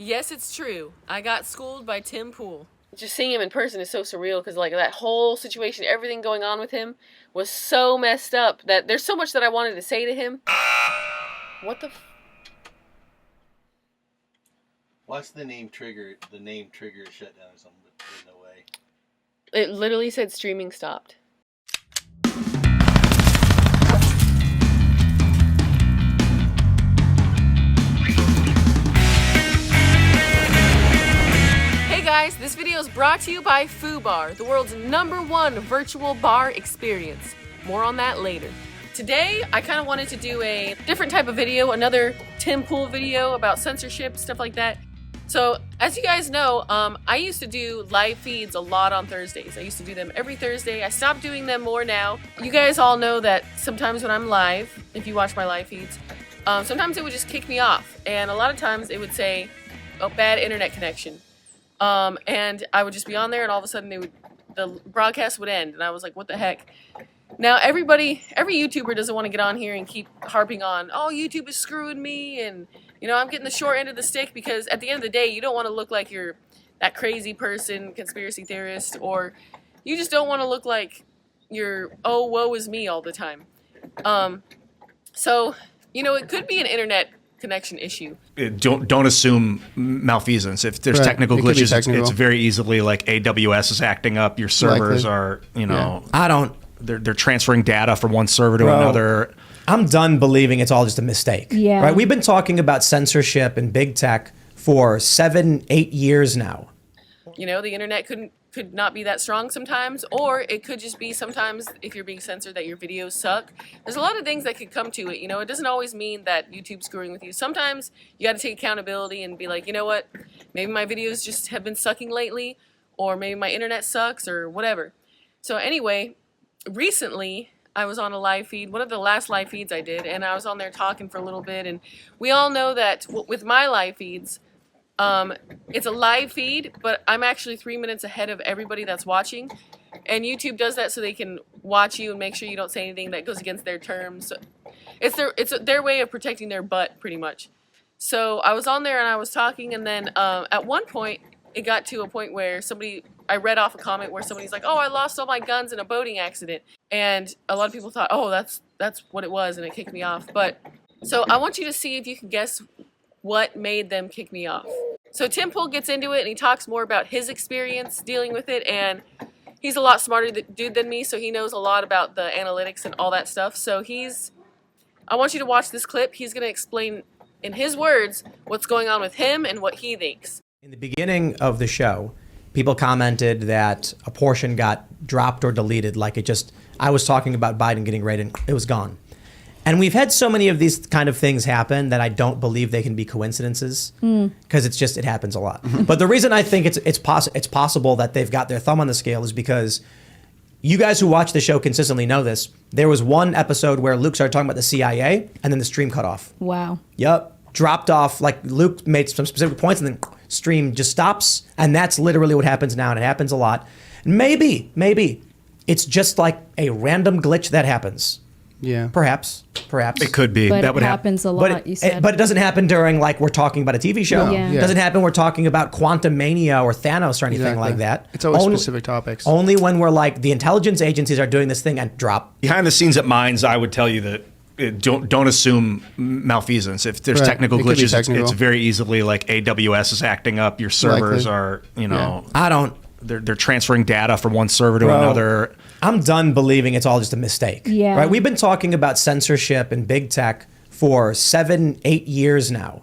Yes, it's true. I got schooled by Tim Poole. Just seeing him in person is so surreal because, like, that whole situation, everything going on with him was so messed up that there's so much that I wanted to say to him. What the Watch the name trigger shut down or something, but there's no way. It literally said streaming stopped. Hey guys, this video is brought to you by FooBar, the world's #1 virtual bar experience. More on that later. Today, I kind of wanted to do a different type of video, another Tim Poole video about censorship, stuff like that. So, as you guys know, I used to do live feeds a lot on Thursdays. I used to do them every Thursday. I stopped doing them more now. You guys all know that sometimes when I'm live, if you watch my live feeds, sometimes it would just kick me off. And a lot of times it would say, oh, bad internet connection. And I would just be on there and all of a sudden the broadcast would end. And I was like, what the heck? Now every YouTuber doesn't want to get on here and keep harping on, oh, YouTube is screwing me and, you know, I'm getting the short end of the stick, because at the end of the day, you don't want to look like you're that crazy person, conspiracy theorist, or you just don't want to look like you're, oh, woe is me all the time. So, you know, it could be an internet connection issue. Don't assume malfeasance. If there's technical glitches, it's very easily like AWS is acting up. Your servers are, you know, they're transferring data from one server to another. I'm done believing it's all just a mistake. Yeah. Right? We've been talking about censorship and big tech for 7-8 years now. You know, the internet could not be that strong sometimes, or it could just be sometimes if you're being censored that your videos suck. There's a lot of things that could come to it. You know, it doesn't always mean that YouTube's screwing with you. Sometimes you got to take accountability and be like, you know what, maybe my videos just have been sucking lately, or maybe my internet sucks, or whatever. So anyway, recently I was on a live feed, one of the last live feeds I did, and I was on there talking for a little bit, and we all know that with my live feeds, it's a live feed, but I'm actually 3 minutes ahead of everybody that's watching, and YouTube does that so they can watch you and make sure you don't say anything that goes against their terms. It's their way of protecting their butt, pretty much. So I was on there and I was talking, and then at one point, it got to a point where I read off a comment where somebody's like, oh, I lost all my guns in a boating accident. And a lot of people thought, oh, that's what it was, and it kicked me off. But so I want you to see if you can guess what made them kick me off. So Tim Poole gets into it and he talks more about his experience dealing with it, and he's a lot smarter dude than me, so he knows a lot about the analytics and all that stuff. So I want you to watch this clip. He's going to explain in his words what's going on with him and what he thinks. In the beginning of the show, people commented that a portion got dropped or deleted, I was talking about Biden getting raided, it was gone. And we've had so many of these kind of things happen that I don't believe they can be coincidences, because it happens a lot. But the reason I think it's possible that they've got their thumb on the scale is because you guys who watch the show consistently know this. There was one episode where Luke started talking about the CIA, and then the stream cut off. Wow. Yep. Dropped off, like Luke made some specific points, and then stream just stops, and that's literally what happens now, and it happens a lot. Maybe it's just like a random glitch that happens. Yeah. Perhaps. It could be. But that would happens a lot, you said. But it doesn't happen during, like, we're talking about a TV show. Yeah. It doesn't happen we're talking about Quantum Mania or Thanos or anything like that. It's always specific topics. Only when we're like, the intelligence agencies are doing this thing and drop. Behind the scenes at Minds, I would tell you that don't assume malfeasance. If there's technical glitches, it's very easily like AWS is acting up. Your servers are, you know, they're transferring data from one server to another. I'm done believing it's all just a mistake. Yeah. Right? We've been talking about censorship and big tech for 7-8 years now.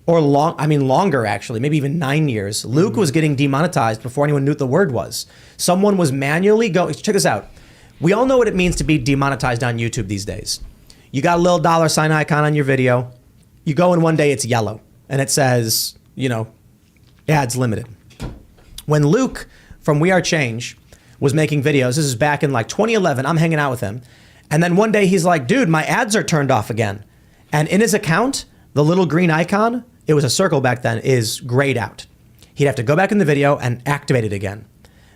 Or longer actually, maybe even 9 years. Luke was getting demonetized before anyone knew what the word was. Someone was manually going, check this out. We all know what it means to be demonetized on YouTube these days. You got a little $ icon on your video. You go and one day it's yellow and it says, you know, ads limited. When Luke from We Are Change was making videos, this is back in like 2011, I'm hanging out with him. And then one day he's like, dude, my ads are turned off again. And in his account, the little green icon, it was a circle back then, is grayed out. He'd have to go back in the video and activate it again.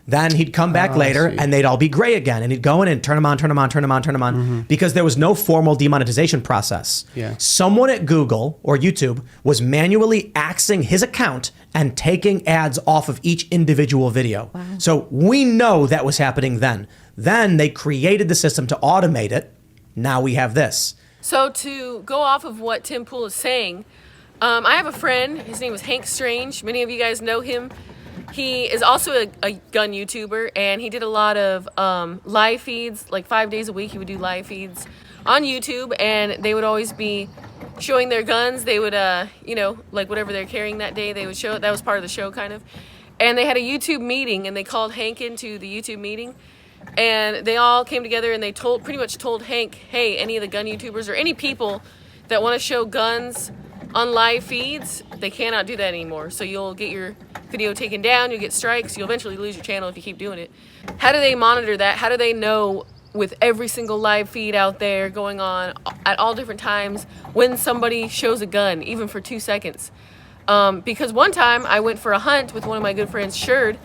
Then he'd come back later and they'd all be gray again. And he'd go in and turn them on, turn them on, turn them on, turn them on, because there was no formal demonetization process. Yeah. Someone at Google or YouTube was manually axing his account and taking ads off of each individual video. Wow. So we know that was happening then. Then they created the system to automate it. Now we have this. So to go off of what Tim Poole is saying, I have a friend. His name is Hank Strange. Many of you guys know him. He is also a gun YouTuber, and he did a lot of live feeds, like 5 days a week. He would do live feeds on YouTube, and they would always be showing their guns. They would, like whatever they're carrying that day, they would show it. That was part of the show, kind of. And they had a YouTube meeting, and they called Hank into the YouTube meeting, and they all came together, and they pretty much told Hank, hey, any of the gun YouTubers or any people that want to show guns on live feeds, they cannot do that anymore. So you'll get your video taken down, you'll get strikes, you'll eventually lose your channel if you keep doing it. How do they monitor that? How do they know with every single live feed out there going on at all different times when somebody shows a gun, even for 2 seconds? Because one time I went for a hunt with one of my good friends, Sherd,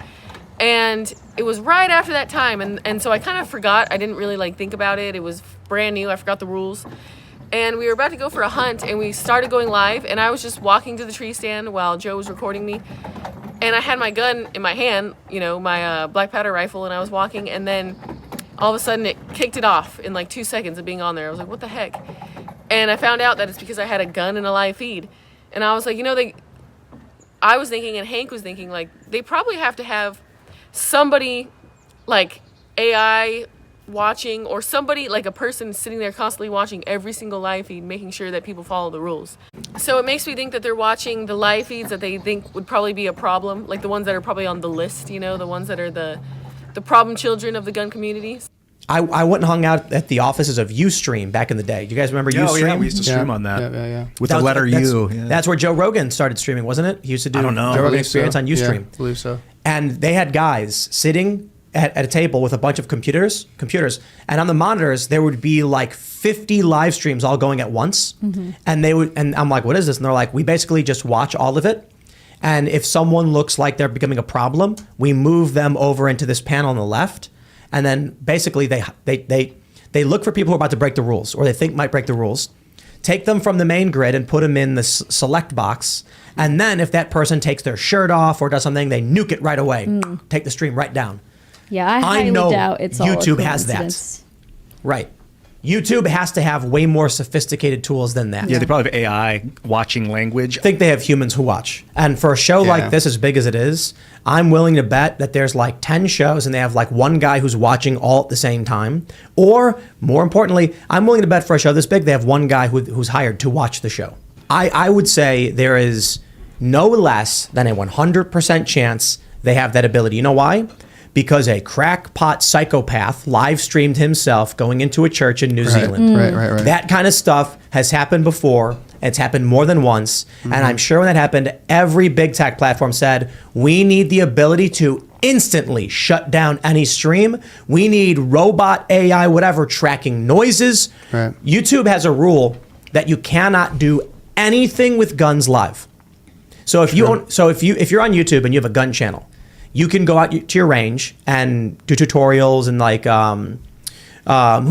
and it was right after that time, and so I kind of forgot. I didn't really think about it. It was brand new. I forgot the rules. And we were about to go for a hunt, and we started going live, and I was just walking to the tree stand while Joe was recording me. And I had my gun in my hand, my black powder rifle, and I was walking, and then all of a sudden it kicked it off in 2 seconds of being on there. I was like, what the heck? And I found out that it's because I had a gun in a live feed. And I was like, I was thinking, and Hank was thinking, they probably have to have somebody AI watching, or somebody a person sitting there constantly watching every single live feed, making sure that people follow the rules. So it makes me think that they're watching the live feeds that they think would probably be a problem, the ones that are probably on the list, the ones that are the problem children of the gun community. I went and hung out at the offices of Ustream back in the day. Do you guys remember Ustream? Oh, yeah, we used to stream on that. Yeah. With the letter U. That's where Joe Rogan started streaming, wasn't it? He used to do I don't know. Joe Rogan Experience on Ustream. Yeah, I believe so. And they had guys sitting at a table with a bunch of computers, and on the monitors there would be 50 live streams all going at once. And I'm like, what is this? And they're like, we basically just watch all of it. And if someone looks like they're becoming a problem, we move them over into this panel on the left. And then basically they look for people who are about to break the rules, or they think might break the rules, take them from the main grid and put them in the select box. And then if that person takes their shirt off or does something, they nuke it right away, take the stream right down. Yeah, I highly doubt it's all YouTube a has that. coincidence. Right. YouTube has to have way more sophisticated tools than that. Yeah, they probably have AI watching language. I think they have humans who watch. And for a show like this, as big as it is, I'm willing to bet that there's 10 shows and they have one guy who's watching all at the same time. Or, more importantly, I'm willing to bet for a show this big, they have one guy who's hired to watch the show. I would say there is no less than a 100% chance they have that ability. You know why? Because a crackpot psychopath live streamed himself going into a church in New Zealand. Right. That kind of stuff has happened before. It's happened more than once. And I'm sure when that happened, every big tech platform said, we need the ability to instantly shut down any stream. We need robot AI, whatever, tracking noises. Right. YouTube has a rule that you cannot do anything with guns live. So if you're on YouTube and you have a gun channel, you can go out to your range and do tutorials and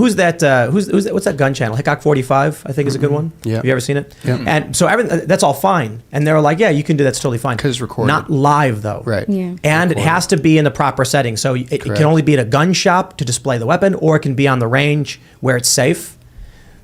what's that gun channel? Hickok 45, I think is a good one. Yeah. Have you ever seen it? Yeah. And so that's all fine. And they're like, yeah, you can do that's totally fine. 'Cause it's recorded. Not live though. Right. Yeah. And it has to be in the proper setting. So it can only be in a gun shop to display the weapon, or it can be on the range where it's safe.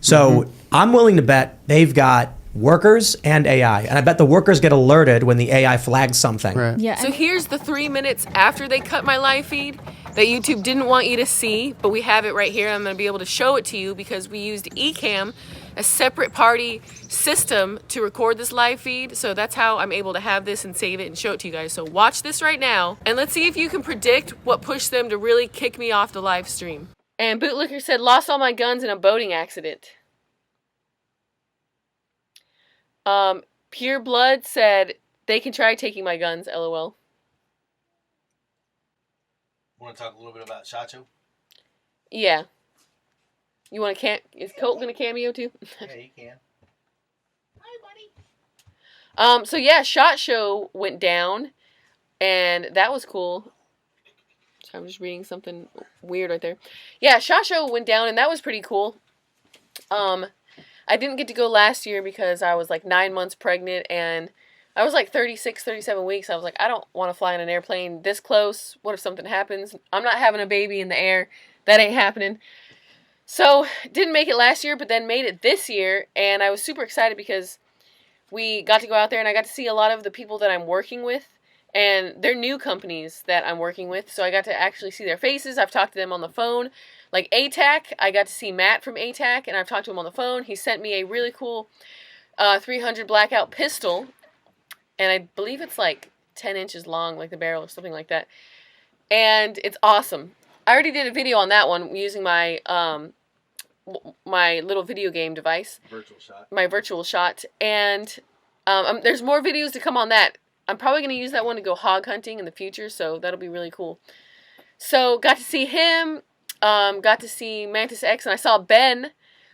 So I'm willing to bet they've got workers and AI. And I bet the workers get alerted when the AI flags something. Right. Yeah. So here's the 3 minutes after they cut my live feed that YouTube didn't want you to see, but we have it right here. I'm going to be able to show it to you because we used Ecamm, a separate party system, to record this live feed. So that's how I'm able to have this and save it and show it to you guys. So watch this right now, and let's see if you can predict what pushed them to really kick me off the live stream. And Bootlicker said, lost all my guns in a boating accident. Pure Blood said, they can try taking my guns, LOL. Want to talk a little bit about Shacho? Yeah. You want to is Colt going to cameo too? Yeah, he can. So yeah, SHOT Show went down, and that was cool. I'm just reading something weird right there. Yeah, SHOT Show went down, and that was pretty cool. I didn't get to go last year because I was like 9 months pregnant, and I was like 36, 37 weeks. I was like, I don't want to fly in an airplane this close. What if something happens? I'm not having a baby in the air. That ain't happening. So, didn't make it last year, but then made it this year, and I was super excited because we got to go out there, and I got to see a lot of the people that I'm working with, and they're new companies that I'm working with, so I got to actually see their faces. I've talked to them on the phone. Like ATAC, I got to see Matt from ATAC, and I've talked to him on the phone. He sent me a really cool 300 blackout pistol, and I believe it's like 10 inches long, like the barrel or something like that, and it's awesome. I already did a video on that one using my my little video game device. Virtual shot. My virtual shot. And there's more videos to come on that. I'm probably going to use that one to go hog hunting in the future, so that'll be really cool. So, got to see him. Got to see Mantis X, and I saw Ben,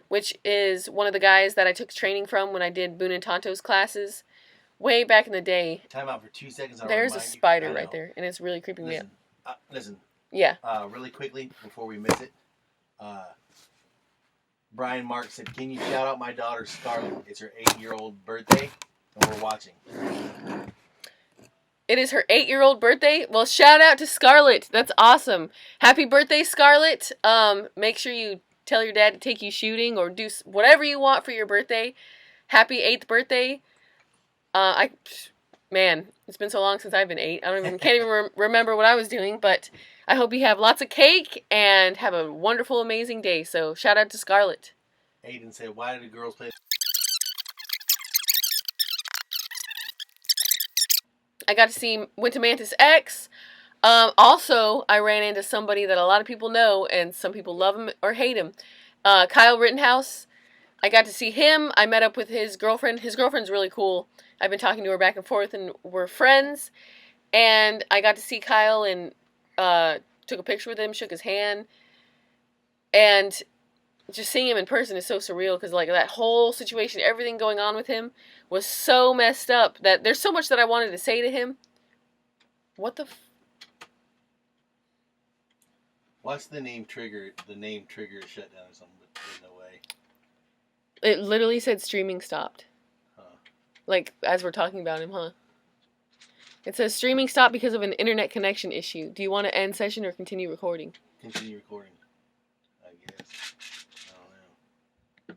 which is one of the guys that I took training from when I did Boone and Tonto's classes way back in the day. Time out for 2 seconds. There's a spider right there, and it's really creeping me out. Listen. Yeah. Really quickly, before we miss it, Brian Mark said, can you shout out my daughter Scarlett? It's her 8-year-old birthday, and we're watching. It is her 8-year-old birthday? Well, shout out to Scarlett. That's awesome. Happy birthday, Scarlett. Make sure you tell your dad to take you shooting or do whatever you want for your birthday. Happy 8th birthday. Man, it's been so long since I've been 8. Can't even remember what I was doing, but I hope you have lots of cake and have a wonderful, amazing day. So, shout out to Scarlett. Aiden said, why did the girls play? I got to see, went to Mantis X. Also, I ran into somebody that a lot of people know, and some people love him or hate him. Kyle Rittenhouse. I got to see him. I met up with his girlfriend. His girlfriend's really cool. I've been talking to her back and forth, and we're friends. And I got to see Kyle and took a picture with him, shook his hand. And just seeing him in person is so surreal because, like, that whole situation, everything going on with him was so messed up that there's so much that I wanted to say to him. What the What's the name trigger? The name trigger shutdown or something, but there's no way. It literally said streaming stopped. Huh. Like, as we're talking about him, huh? It says streaming stopped because of an internet connection issue. Do you want to end session or continue recording? Continue recording, I guess. I don't know.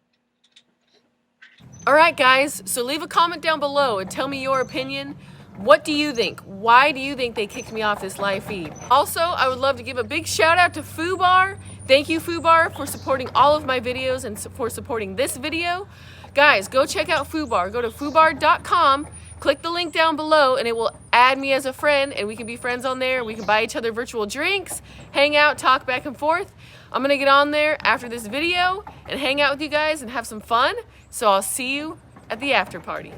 Alright guys, so leave a comment down below and tell me your opinion. What do you think? Why do you think they kicked me off this live feed? Also, I would love to give a big shout out to FooBar. Thank you, FooBar, for supporting all of my videos and for supporting this video. Guys, go check out FooBar. Go to foobar.com, click the link down below, and it will add me as a friend, and we can be friends on there. We can buy each other virtual drinks, hang out, talk back and forth. I'm going to get on there after this video and hang out with you guys and have some fun. So I'll see you at the after party.